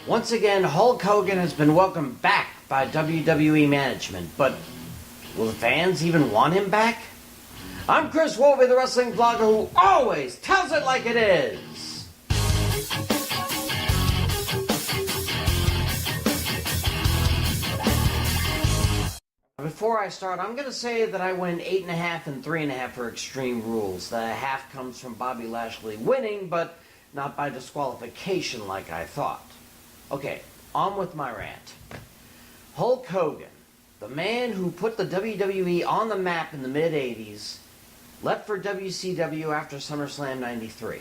Once again, Hulk Hogan has been welcomed back by WWE management, but will the fans even want him back? I'm Chris Wolvie, the wrestling blogger who always tells it like it is. Before I start, I'm going to say that I went 8.5 and 3.5 for Extreme Rules. The half comes from Bobby Lashley winning, but not by disqualification like I thought. Okay, on with my rant. Hulk Hogan, the man who put the WWE on the map in the mid-80s, left for WCW after SummerSlam 93.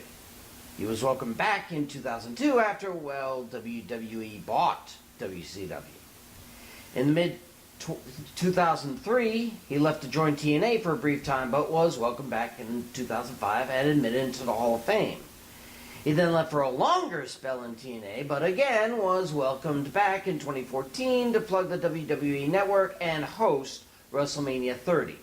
He was welcomed back in 2002 after, WWE bought WCW. In mid-2003, he left to join TNA for a brief time, but was welcomed back in 2005 and admitted into the Hall of Fame. He then left for a longer spell in TNA, but again was welcomed back in 2014 to plug the WWE Network and host WrestleMania 30.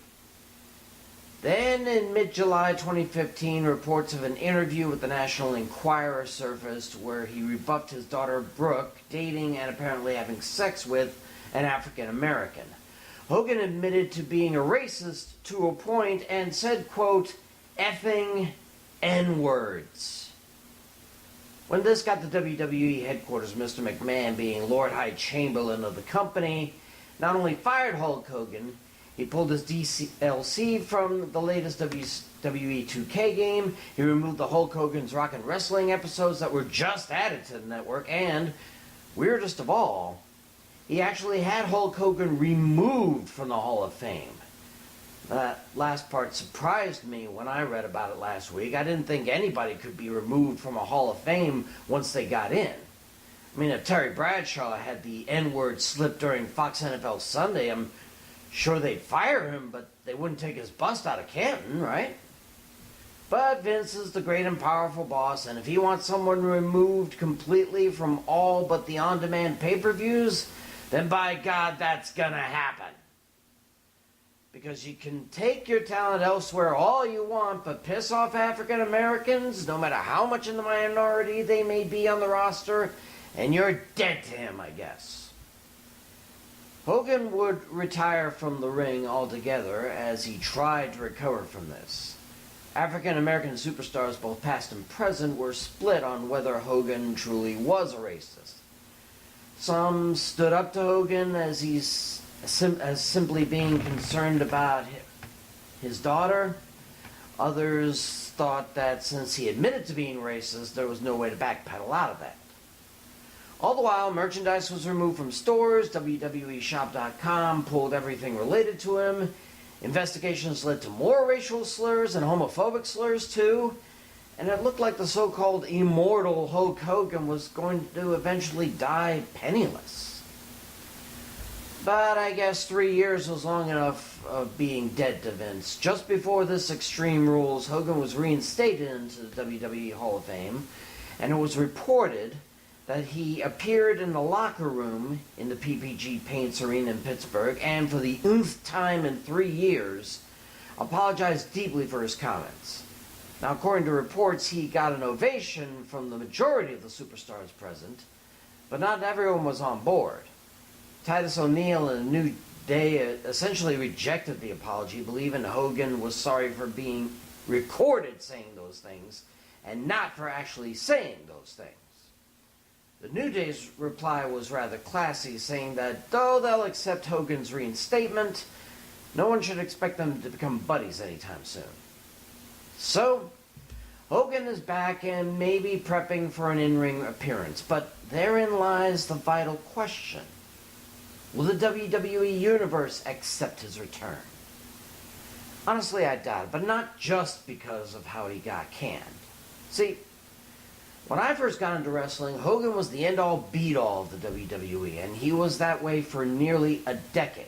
Then in mid-July 2015, reports of an interview with the National Enquirer surfaced where he rebuffed his daughter Brooke dating and apparently having sex with an African American. Hogan admitted to being a racist to a point and said, quote, "effing N-words." When this got to WWE headquarters, Mr. McMahon, being Lord High Chamberlain of the company, not only fired Hulk Hogan, he pulled his DLC from the latest WWE 2K game, he removed the Hulk Hogan's Rockin' Wrestling episodes that were just added to the network, and, weirdest of all, he actually had Hulk Hogan removed from the Hall of Fame. That last part surprised me when I read about it last week. I didn't think anybody could be removed from a Hall of Fame once they got in. I mean, if Terry Bradshaw had the N-word slip during Fox NFL Sunday, I'm sure they'd fire him, but they wouldn't take his bust out of Canton, right? But Vince is the great and powerful boss, and if he wants someone removed completely from all but the on-demand pay-per-views, then by God, that's gonna happen. Because you can take your talent elsewhere all you want, but piss off African Americans, no matter how much in the minority they may be on the roster, and you're dead to him, I guess. Hogan would retire from the ring altogether as he tried to recover from this. African American superstars, both past and present, were split on whether Hogan truly was a racist. Some stood up to Hogan as simply being concerned about his daughter. Others thought that since he admitted to being racist, there was no way to backpedal out of that. All the while, merchandise was removed from stores, WWEshop.com pulled everything related to him, investigations led to more racial slurs and homophobic slurs too, and it looked like the so-called immortal Hulk Hogan was going to eventually die penniless. But I guess 3 years was long enough of being dead to Vince. Just before this Extreme Rules, Hogan was reinstated into the WWE Hall of Fame, and it was reported that he appeared in the locker room in the PPG Paints Arena in Pittsburgh, and for the nth time in 3 years, apologized deeply for his comments. Now, according to reports, he got an ovation from the majority of the superstars present, but not everyone was on board. Titus O'Neil and New Day essentially rejected the apology, believing Hogan was sorry for being recorded saying those things and not for actually saying those things. The New Day's reply was rather classy, saying that though they'll accept Hogan's reinstatement, no one should expect them to become buddies anytime soon. So, Hogan is back and maybe prepping for an in-ring appearance, but therein lies the vital question. Will the WWE Universe accept his return? Honestly, I doubt it, but not just because of how he got canned. See, when I first got into wrestling, Hogan was the end-all, beat-all of the WWE, and he was that way for nearly a decade.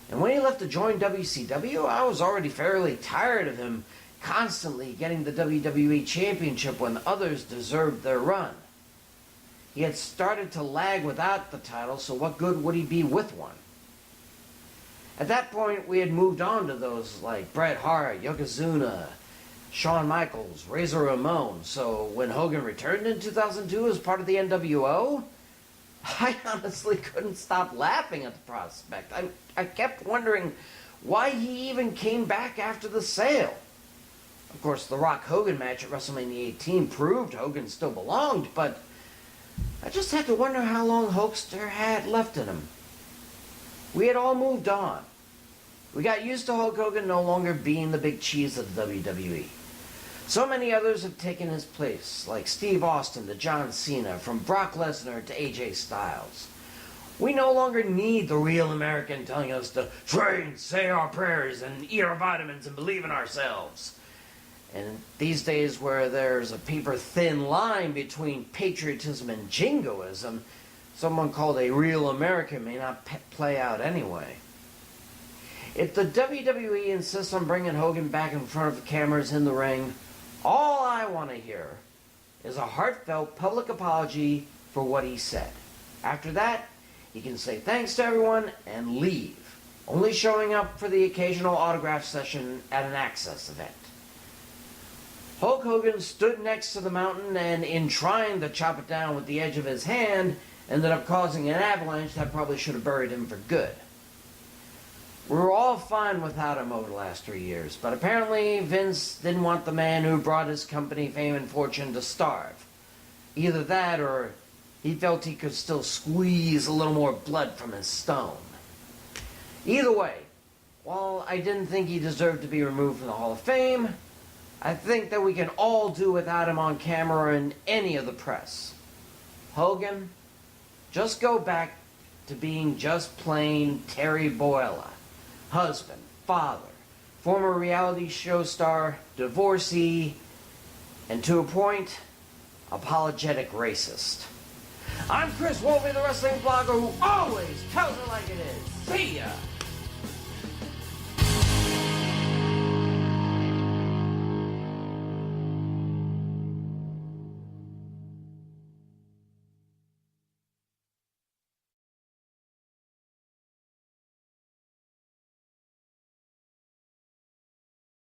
And when he left to join WCW, I was already fairly tired of him constantly getting the WWE Championship when others deserved their run. He had started to lag without the title, so what good would he be with one? At that point, we had moved on to those like Bret Hart, Yokozuna, Shawn Michaels, Razor Ramon. So when Hogan returned in 2002 as part of the NWO, I honestly couldn't stop laughing at the prospect. I kept wondering why he even came back after the sale. Of course, the Rock Hogan match at WrestleMania 18 proved Hogan still belonged, but I just had to wonder how long Hulkster had left in him. We had all moved on. We got used to Hulk Hogan no longer being the big cheese of the WWE. So many others have taken his place, like Steve Austin to John Cena, from Brock Lesnar to AJ Styles. We no longer need the real American telling us to train, say our prayers, and eat our vitamins and believe in ourselves. And these days where there's a paper-thin line between patriotism and jingoism, someone called a real American may not play out anyway. If the WWE insists on bringing Hogan back in front of the cameras in the ring, all I want to hear is a heartfelt public apology for what he said. After that, he can say thanks to everyone and leave, only showing up for the occasional autograph session at an Access event. Hulk Hogan stood next to the mountain and, in trying to chop it down with the edge of his hand, ended up causing an avalanche that probably should have buried him for good. We were all fine without him over the last 3 years, but apparently Vince didn't want the man who brought his company fame and fortune to starve. Either that, or he felt he could still squeeze a little more blood from his stone. Either way, while I didn't think he deserved to be removed from the Hall of Fame, I think that we can all do without him on camera or in any of the press. Hogan, just go back to being just plain Terry Boella. Husband, father, former reality show star, divorcee, and to a point, apologetic racist. I'm Chris Wolvie, the wrestling blogger who always tells it like it is. See ya!